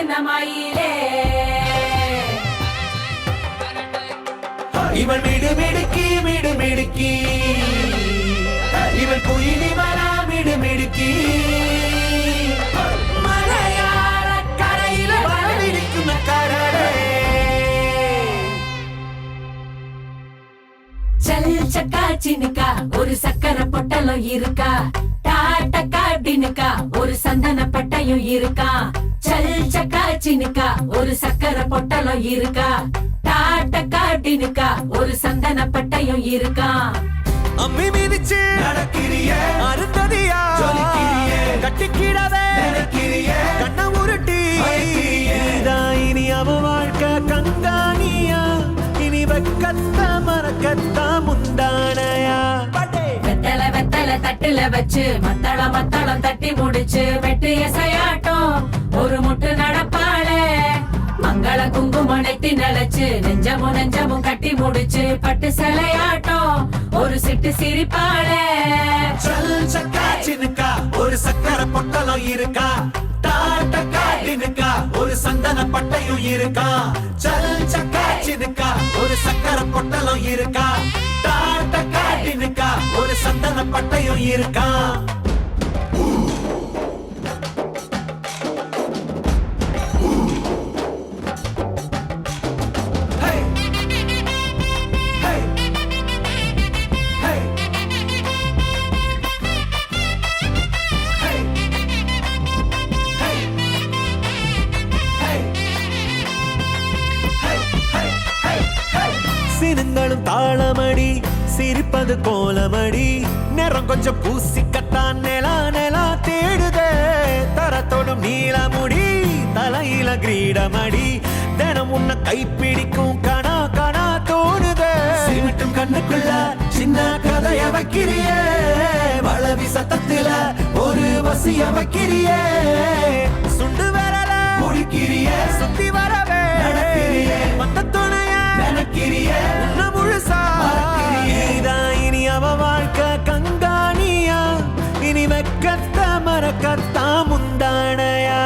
இந்த மயிலே இவள் மிடுமிடுக்கி மிடுமிடுக்கி இவள் குயிலி மலா மிடுமிடுக்கி மலையாள கரையில வரவிருக்கும் கடலே சல் சக்கா சினுக்கா ஒரு சக்கரை பொட்டலம் இருக்கா டாட்டக்கா டினுக்கா ஒரு சந்தன பட்டையும் இருக்கா சல் சக்கா சினுக்கா ஒரு சக்கரை பொட்டலம் இருக்கா டாட்டக்கா டினுக்கா ஒரு சந்தன பட்டையும் இருக்கா அம்மி மிதிச்சு நடக்கிறியே அருந்ததியா ஜொலிக்கிறியே கட்டிக்கிடவே நடக்கிறியே கண்ண உருட்டி இனி அவ வாழ்க்கை கங்காணியா இனி வெக்கத்த மறக்கத்த முந்தானையா வெத்தலை வெத்தலை தட்டுல வச்சு மத்தளம் தட்டி முடிச்சு வெட்டு எசையாட்டம் ஒரு முட்டு நடப்பாளே மங்கள குங்குமம் நெத்தி நிலச்சு நெஞ்சமும் கட்டி முடிச்சு பட்டு சிலையாட்டம் ஒரு சிட்டு சிரிப்பாளே சல் சக்கா சினுக்கா ஒரு சக்கரை பொட்டலம் இருக்கா டாட்டக்கா டினுக்கா ஒரு சந்தன பட்டையும் இருக்கா சல் சக்கா சினுக்கா ஒரு சக்கரை பொட்டலம் இருக்கா டாட்டக்கா டினுக்கா ஒரு சந்தன பட்டையும் இருக்கா சினுங்களும் தாளமடி சிரிப்பது கோலமடி நேரம் கொஞ்சம் பூசிக்கத்தான் நிலா தேடுதே தரத்தோடும் நீளமுடி தலையில கிரீடமடி தினம் உன்னை கைப்பிடிக்கும் கணா தோணுதே சிமிட்டும் கண்ணுக்குள்ள சின்ன கதைய வைக்கிறியே வளவி சத்தத்துல ஒரு வசிய வைக்கிறியே சுண்டு வரல முடிக்கிறியே சுத்தி வரவே நடக்கிறியே மத்த துணைய நினைக்கிறியே முழுசா இனி அவ வாழ்க்கை கங்காணியா இனி வெக்கத்த மறக்கத்தா முந்தானையா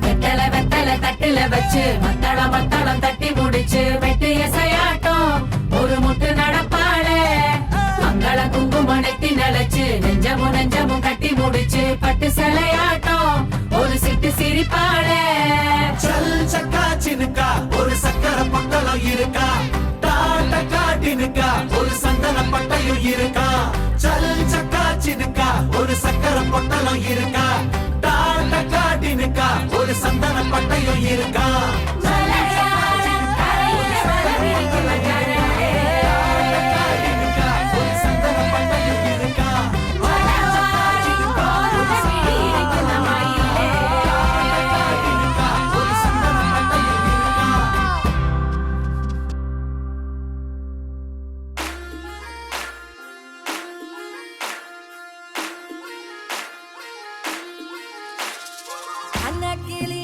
வெத்தலை வெத்தலை தட்டுல வச்சு மத்தளம் தட்டி முடிச்சு வெட்டு எசையாட்டம் ஒரு முட்டு நடப்பாளே மங்கள குங்குமம் நெத்தி நிலச்சு நெஞ்சமும் கட்டி முடிச்சு பட்டு சிலையாட்டம் ஒரு சிட்டு சிரிப்பாளே சல் சக்கா சினுக்கா ஒரு சக்கரை பொட்டலம் இருக்கா டாட்டக்கா டினுக்கா ஒரு சந்தன பட்டையும் இருக்கா சல் சக்கா சினுக்கா ஒரு சக்கரை பொட்டலம் இருக்கா டாட்டக்கா டினுக்கா ஒரு சந்தன பட்டையும் இருக்கா அன்னக்கிளி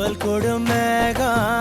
காதல் கொடுமேகம்